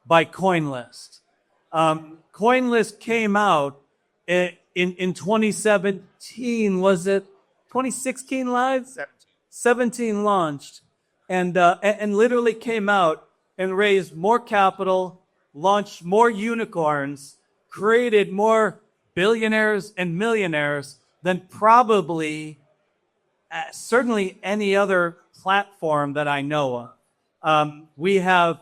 by Coinlist. Coinlist came out in 2017, was it 2016 live? 17 launched, and literally came out and raised more capital, launched more unicorns, created more billionaires and millionaires than probably certainly any other platform that I know of. We have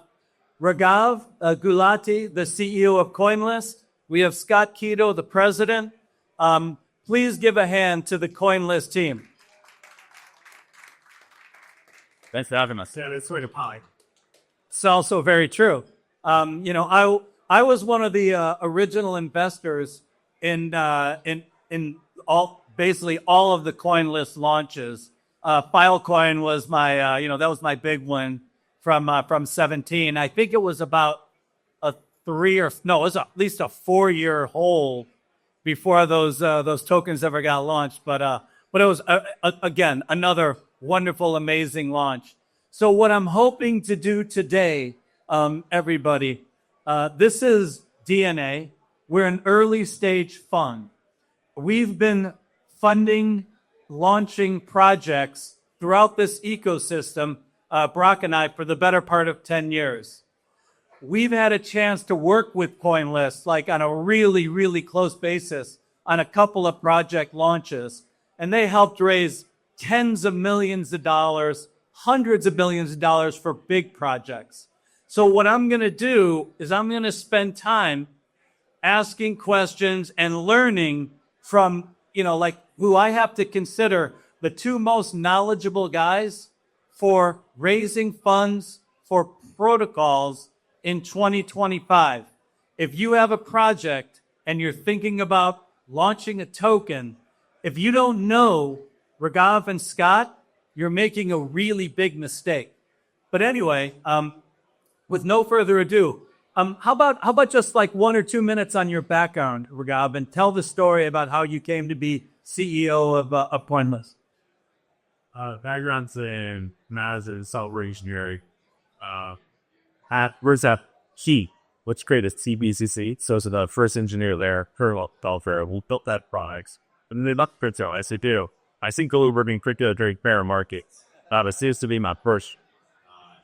Raghav Gulati, the CEO of Coinlist. We have Scott Keto, the president. Please give a hand to the Coinlist team. Thanks for having us. Yeah, that's way to pie. It's also very true. I was one of the original investors in basically all of the Coinlist launches. Filecoin was my that was my big one from 17. I think it was about it was at least a 4-year hold before those tokens ever got launched. But it was again another wonderful, amazing launch. So what I'm hoping to do today, everybody, this is DNA. We're an early stage fund. We've been funding, launching projects throughout this ecosystem, Brock and I, for the better part of 10 years. We've had a chance to work with Coinlist, like on a really, really close basis on a couple of project launches. And they helped raise tens of millions of dollars, hundreds of millions of dollars for big projects. So what I'm going to do is I'm going to spend time asking questions and learning from, like who I have to consider the two most knowledgeable guys for raising funds for protocols in 2025. If you have a project and you're thinking about launching a token, if you don't know Raghav and Scott, you're making a really big mistake. But anyway, with no further ado, how about just like 1 or 2 minutes on your background, Raghav, and tell the story about how you came to be CEO of Coinlist. Background's in maths and software engineering. Where's that key? Let's create a CBCC. So it's the first engineer there, kernel developer, who built that product. And they left crypto, as they do. I think we're being crypto during bear market. It seems to be my first.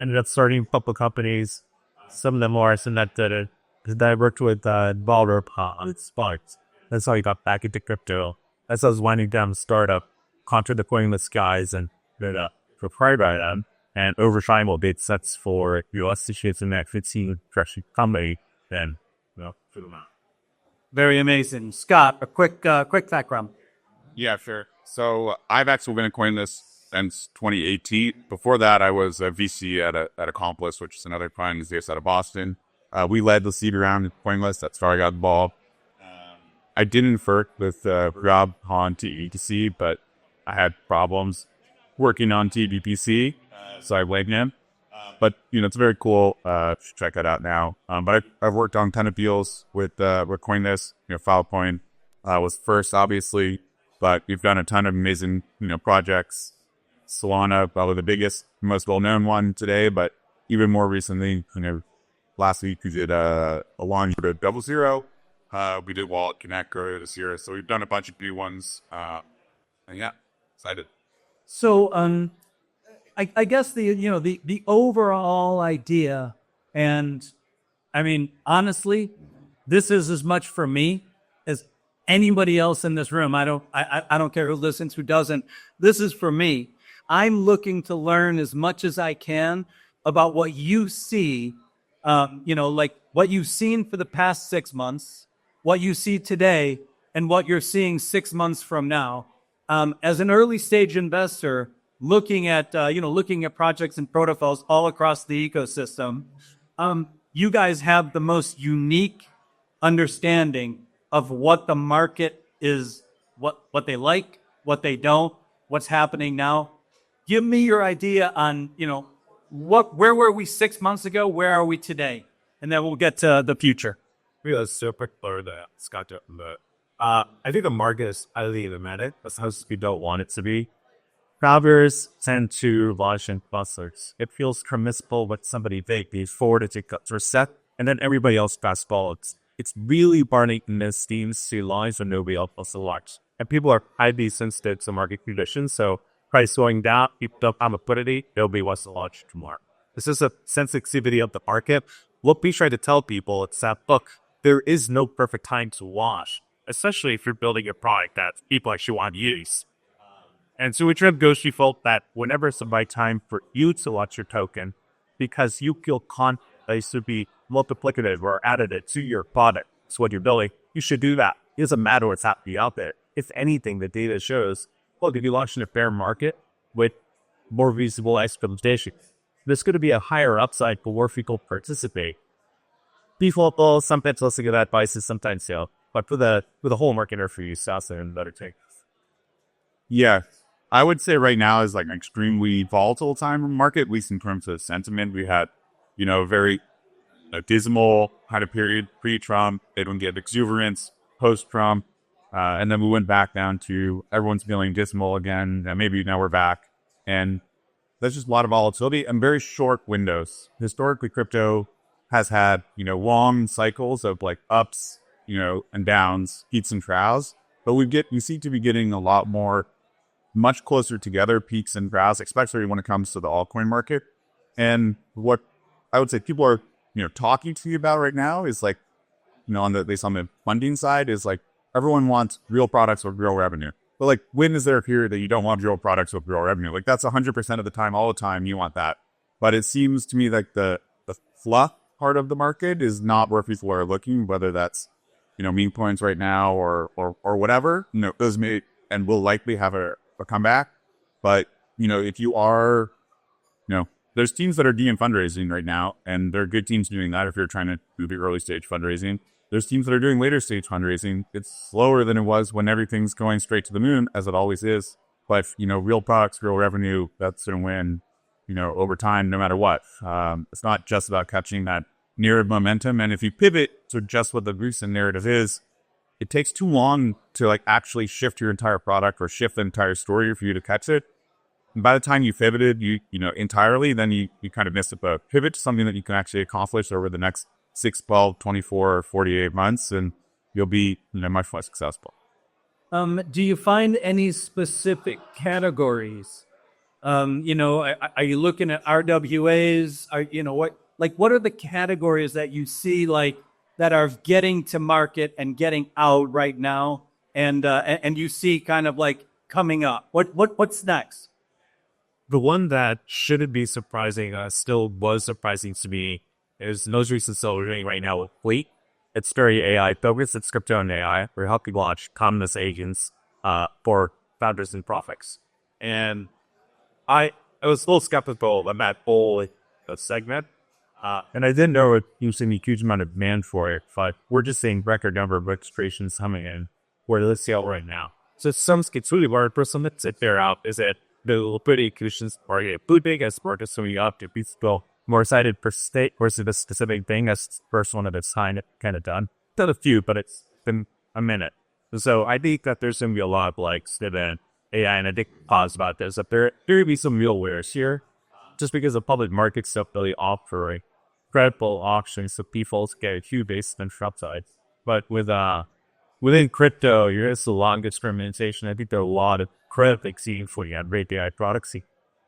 Ended up starting public companies. Some of them are, some that didn't. Then I worked with Balder on Sparks. That's how I got back into crypto. As I was winding down the startup, contract the Coinlist guys and prepared by them. And over time will be sets for US issues in that 15 company, then for them out. Very amazing. Scott, a quick background. Yeah, sure. So I've actually been at Coinlist since 2018. Before that, I was a VC at Accomplice, which is another fund based out of Boston. We led the seed round at Coinlist. That's how I got involved. I didn't work with Rob on TETC, but I had problems working on TBPC, so I blamed him. But it's very cool. Check that out now. But I've worked on a ton of deals with Coinlist. Filecoin was first, obviously, but we've done a ton of amazing projects. Solana, probably the biggest, most well-known one today, but even more recently, last week we did a launch for Double Zero. We did Wallet Connect earlier this year, so we've done a bunch of new ones. And yeah, excited. So, I guess the overall idea, and I mean honestly, this is as much for me as anybody else in this room. I don't care who listens, who doesn't. This is for me. I'm looking to learn as much as I can about what you see, like what you've seen for the past 6 months, what you see today, and what you're seeing 6 months from now. As an early stage investor, looking at projects and protocols all across the ecosystem, you guys have the most unique understanding of what the market is, what they like, what they don't, what's happening now. Give me your idea on, where were we 6 months ago? Where are we today? And then we'll get to the future. Really super clear that Scott. I think the market is highly limited, as much as we don't want it to be. Founders tend to launch in clusters. It feels permissible with somebody big before the tickets are set and then everybody else fast follows. It's really burning in the Steam's sea lines when nobody else wants to launch. And people are highly sensitive to market conditions, so price going down, people don't have liquidity, nobody wants to launch tomorrow. This is a sensitivity of the market. What we try to tell people is that, look, there is no perfect time to launch, especially if you're building a product that people actually want to use. And so we try to ghost default that whenever it's the right time for you to launch your token, because you feel confident that it should be multiplicative or additive to your product, it's what you're building, you should do that. It doesn't matter what's happening out there. If anything, the data shows, look, if you launch in a fair market with more reasonable expectations, there's going to be a higher upside for more people participate. Default, sometimes listening to that advice is sometimes but for the whole market or for you, that's and better take. Yeah, I would say right now is like an extremely volatile time in the market, at least in terms of sentiment. We had, very dismal kind of period pre-Trump. They don't get exuberance post-Trump. And then we went back down to everyone's feeling dismal again. And maybe now we're back. And there's just a lot of volatility and very short windows. Historically, crypto has had, long cycles of like ups, and downs, peaks and troughs. But we seem to be getting a lot more, much closer together, peaks and troughs, especially when it comes to the altcoin market. And what I would say people are, talking to you about right now is like, at least on the funding side, is like everyone wants real products with real revenue. But like, when is there a period that you don't want real products with real revenue? Like that's 100% of the time, all the time, you want that. But it seems to me like the fluff part of the market is not where people are looking, whether that's, meme coins right now or whatever. Those may and will likely have a comeback. But, if you are, there's teams that are doing fundraising right now, and there are good teams doing that if you're trying to do the early stage fundraising. There's teams that are doing later stage fundraising. It's slower than it was when everything's going straight to the moon, as it always is. But, real products, real revenue, that's going to win, over time, no matter what. It's not just about catching that narrative momentum. And if you pivot to just what the recent narrative is, it takes too long to like actually shift your entire product or shift the entire story for you to catch it. And by the time you pivoted, entirely, then you kind of miss the boat. Pivot to something that you can actually accomplish over the next 6, 12, 24, or 48 months, and you'll be much more successful. Do you find any specific categories? Are you looking at RWAs? What are the categories that you see that are getting to market and getting out right now, and you see kind of like coming up? What's next? The one that shouldn't be surprising, still was surprising to me, is the most recent sale we're doing right now with Fleet. It's very AI focused. It's crypto and AI. We're helping launch autonomous agents for founders and prospects. And I was a little skeptical about that whole segment. And I didn't know it using a huge amount of demand for it, but we're just seeing record number of registrations coming in for the sale right now. So some it's really hard for some to figure out is it the liquidity conditions are big as markets coming up to be still more excited per state versus the specific thing as the first one of its kind of done. Done a few, but it's been a minute. So I think that there's going to be a lot of Steven AI, and I think pause about this. That there will be some real wares here, just because the public markets don't really offer credible auctions, so people get a huge base and upside. But within crypto, there's a long experimentation. I think there are a lot of credit exceeding for you and rate AI products.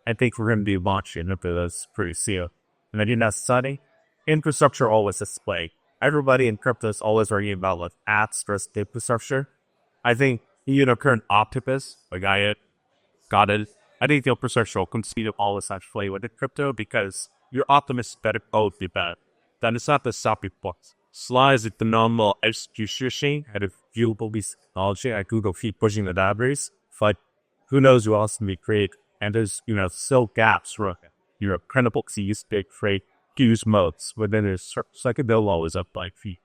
I think we're going to be launching into this pretty soon. And I think that's study. Infrastructure always display. Everybody in crypto is always arguing about apps versus infrastructure. I think current Octopus, I got it. I think the infrastructure will continue to always actually with the crypto because your optimist better both be better. That is not the stopping point. Slides with the normal execution and a viewable piece of technology. I Google keep pushing the database, but who knows who else can be created. And there's, still gaps for credible use big freight use modes within there's second they'll always up by feet.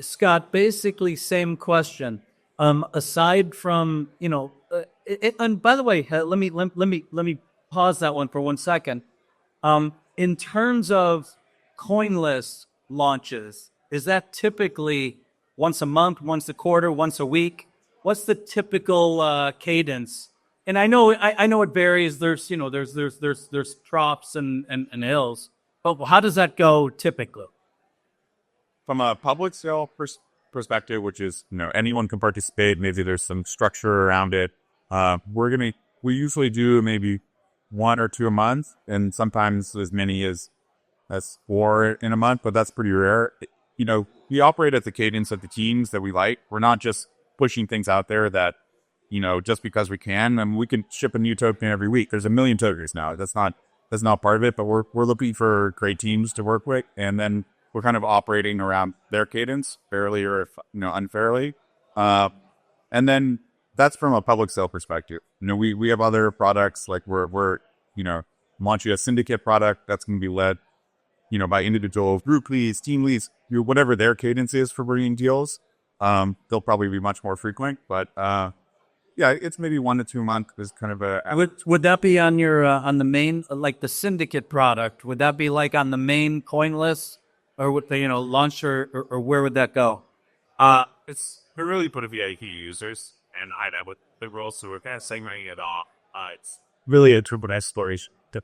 Scott, basically same question. Aside from, and by the way, let me pause that one for 1 second. In terms of Coinlist launches, is that typically once a month, once a quarter, once a week? What's the typical cadence? And I know it varies. There's troughs and hills. But how does that go typically? From a public sale perspective, which is, anyone can participate. Maybe there's some structure around it. We usually do maybe 1 or 2 a month, and sometimes as many as 4 in a month, but that's pretty rare. We operate at the cadence of the teams that we like. We're not just pushing things out there that, just because we can. And we can ship a new token every week. There's 1 million tokens now. That's not part of it, but we're looking for great teams to work with, and then we're kind of operating around their cadence, fairly or unfairly. And then that's from a public sale perspective. We have other products, like we're launching a syndicate product that's going to be led, by individuals, group leads, team leads, whatever their cadence is for bringing deals. They'll probably be much more frequent, but yeah, it's maybe 1 to 2 a month is kind of a. Would that be on your on the main, like the syndicate product? Would that be like on the main Coinlist, or would they launch, or where would that go? It's really put a VIP users, and I with the rules, so we're kind of segmenting it off. It's really a triple exploration. The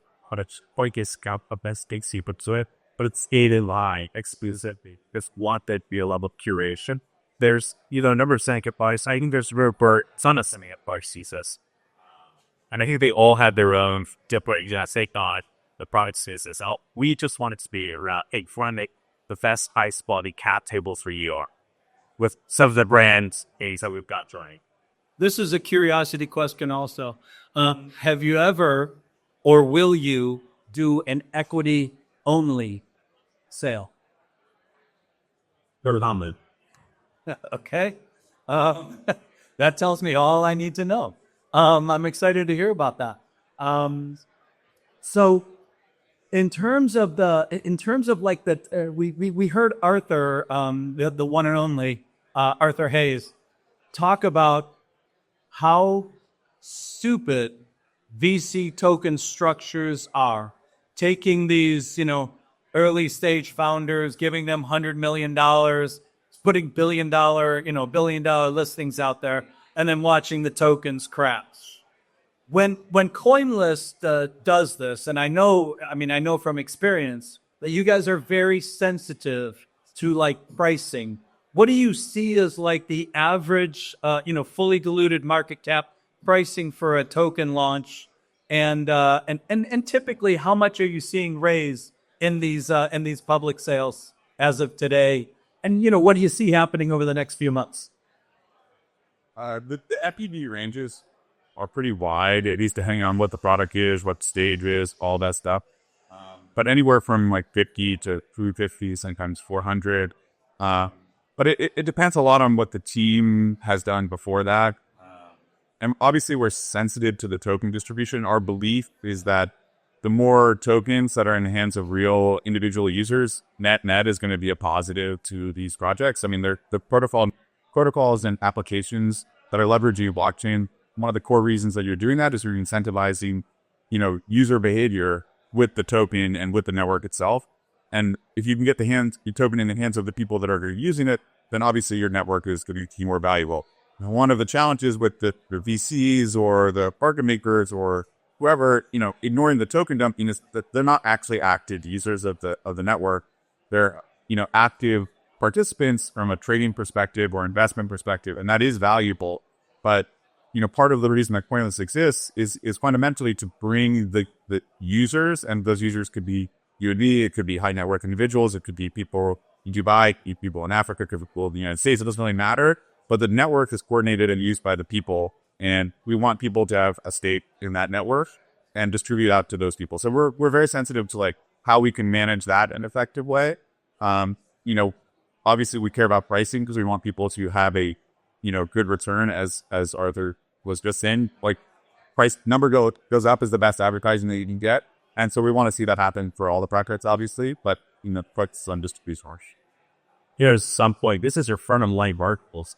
point is a best takes you to it, but it's aided by exclusively. Just want that to be a level of curation. There's, a number of syndicate parties. I think there's Robert, son of syndicate parties, Jesus. And I think they all had their own different take on the product business. We just want it to be around, hey, if we want to make the best highest quality cap tables for you with some of the brands that we've got joining. This is a curiosity question also. Have you ever, or will you, do an equity-only sale? Okay. That tells me all I need to know. I'm excited to hear about that. So in terms of like the, we heard Arthur, the one and only Arthur Hayes, talk about how stupid VC token structures are. Taking these, early stage founders, giving them $100 million, putting billion dollar listings out there, and then watching the tokens crash. When Coinlist does this, and I know from experience that you guys are very sensitive to like pricing. What do you see as like the average, fully diluted market cap pricing for a token launch, and typically how much are you seeing raised in these public sales as of today? And, what do you see happening over the next few months? The FPV ranges are pretty wide, at least depending on what the product is, what stage is, all that stuff. But anywhere from like 50 to 350, sometimes 400. But it depends a lot on what the team has done before that. And obviously, we're sensitive to the token distribution. Our belief is that the more tokens that are in the hands of real individual users, net is going to be a positive to these projects. I mean, the protocols and applications that are leveraging blockchain. One of the core reasons that you're doing that is you're incentivizing, user behavior with the token and with the network itself. And if you can get your token in the hands of the people that are using it, then obviously your network is going to be more valuable. And one of the challenges with the VCs or the market makers or whoever, ignoring the token dumping is that they're not actually active users of the network. They're, active participants from a trading perspective or investment perspective, and that is valuable. But, part of the reason that Coinlist exists is fundamentally to bring the users, and those users could be you and me, it could be high net worth individuals, it could be people in Dubai, it could be people in Africa, it could be people in the United States. It doesn't really matter. But the network is coordinated and used by the people. And we want people to have a stake in that network and distribute out to those people. So we're very sensitive to like how we can manage that in an effective way. Obviously we care about pricing because we want people to have a, good return as Arthur was just saying, like price number goes up is the best advertising that you can get. And so we want to see that happen for all the projects, obviously, but, focus on distribution. Here's some point. This is your front of line articles.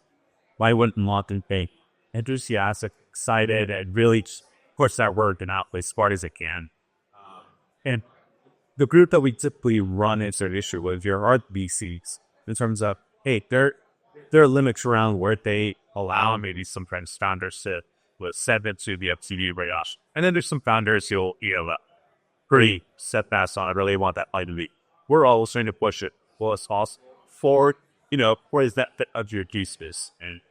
Why wouldn't Lawton be enthusiastic, excited, and really push that word and out as smart as it can? And the group that we typically run into an issue with here are VCs in terms of, hey, there are limits around where they allow maybe some French founders to set into the FTD radar. And then there's some founders who'll pretty steadfast on. I really want that line to be. We're always trying to push it well as possible for, where is that fit of your use case? And,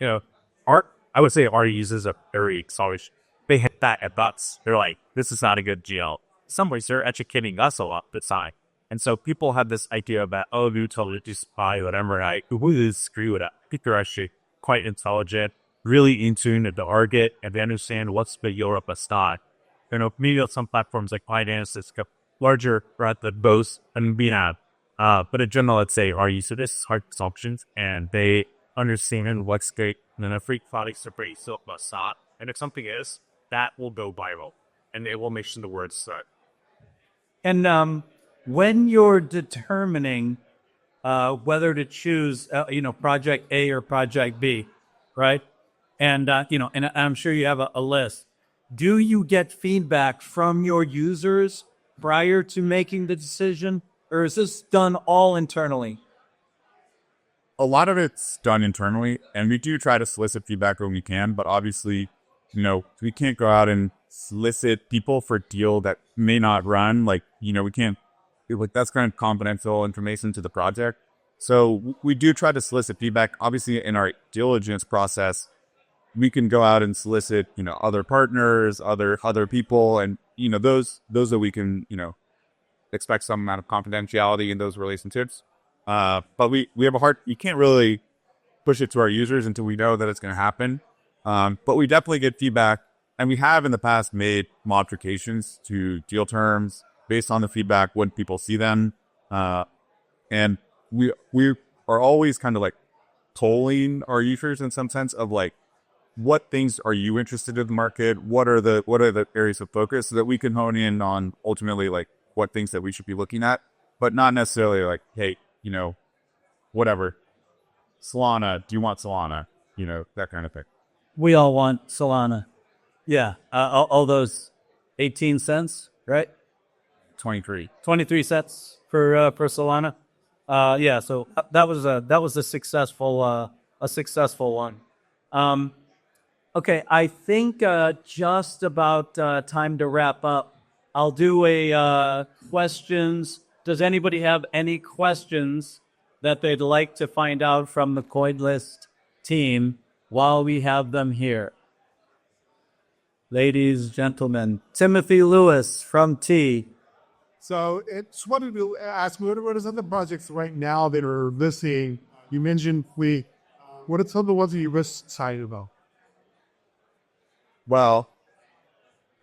I would say our users are very excited. They hit that at butts. They're like, this is not a good GL. In some ways, they're educating us a lot beside. And so people have this idea about, oh, utility spy, whatever. I really screw with that. People are actually quite intelligent, really in tune with the target, and they understand what's the Europe style. Maybe on some platforms like Binance, it's larger rather than both, and we have. But in general, let's say our users hard functions, and they understand what's great, and then a free products are pretty simple. And if something is, that will go viral, and it will make sure the words start. And when you're determining whether to choose, project A or project B, right? And and I'm sure you have a list. Do you get feedback from your users prior to making the decision, or is this done all internally? A lot of it's done internally, and we do try to solicit feedback when we can, but obviously, we can't go out and solicit people for a deal that may not run. We can't, that's kind of confidential information to the project. So we do try to solicit feedback. Obviously, in our diligence process, we can go out and solicit, other partners, other people, and, those that we can, expect some amount of confidentiality in those relationships. But we have a hard, you can't really push it to our users until we know that it's going to happen. But we definitely get feedback, and we have in the past made modifications to deal terms based on the feedback when people see them. And we are always kind of like polling our users in some sense of like, what things are you interested in the market? What are the areas of focus so that we can hone in on ultimately like what things that we should be looking at, but not necessarily like, hey, whatever. Solana, do you want Solana? That kind of thing. We all want Solana. Yeah. All those 18 cents, right? 23 cents for Solana. Yeah. So that was a successful one. Okay. I think just about time to wrap up. I'll do a questions. Does anybody have any questions that they'd like to find out from the Coinlist team while we have them here? Ladies, gentlemen, Timothy Lewis from T. So I just wanted to ask, what are some of the projects right now that are listing? You mentioned what are some of the ones that you're most excited about? Well,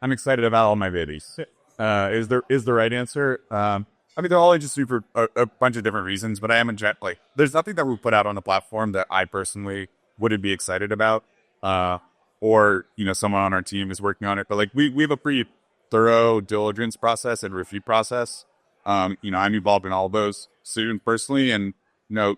I'm excited about all my babies. Is the right answer? They're all interesting for a bunch of different reasons, but I am there's nothing that we put out on the platform that I personally wouldn't be excited about, or someone on our team is working on it. But we have a pretty thorough diligence process and review process. I'm involved in all of those students personally, and I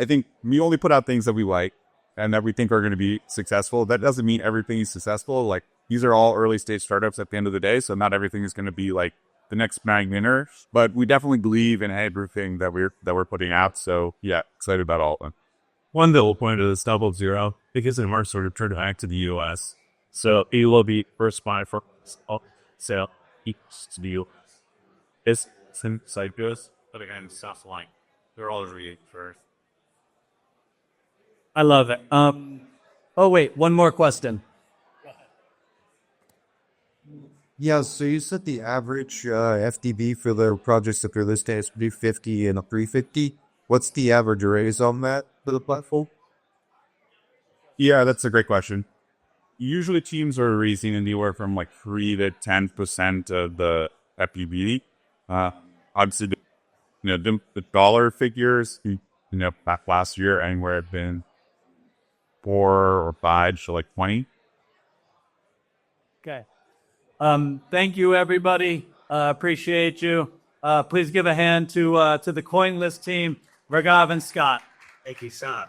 think we only put out things that we like and that we think are going to be successful. That doesn't mean everything is successful. These are all early stage startups at the end of the day, so not everything is going to be like the next big winner. But we definitely believe in everything that we're putting out. So yeah, excited about all of them. One little point of this 00, because in March sort of turned back to the US. So it will be first buy for sale each to the US. It's some side goes, but again, stuff like they're all reading first. I love it. Oh wait, one more question. Yeah, so you said the average FDB for the projects that you're listing is 350 and a 350. What's the average raise on that for the platform? Yeah, that's a great question. Usually teams are raising anywhere from 3 to 10% of the FDB. Obviously, the dollar figures, back last year, anywhere have been 4 or 5 to 20. Okay. Thank you, everybody. Appreciate you. Please give a hand to the Coinlist team, Raghav and Scott. Thank you, Scott.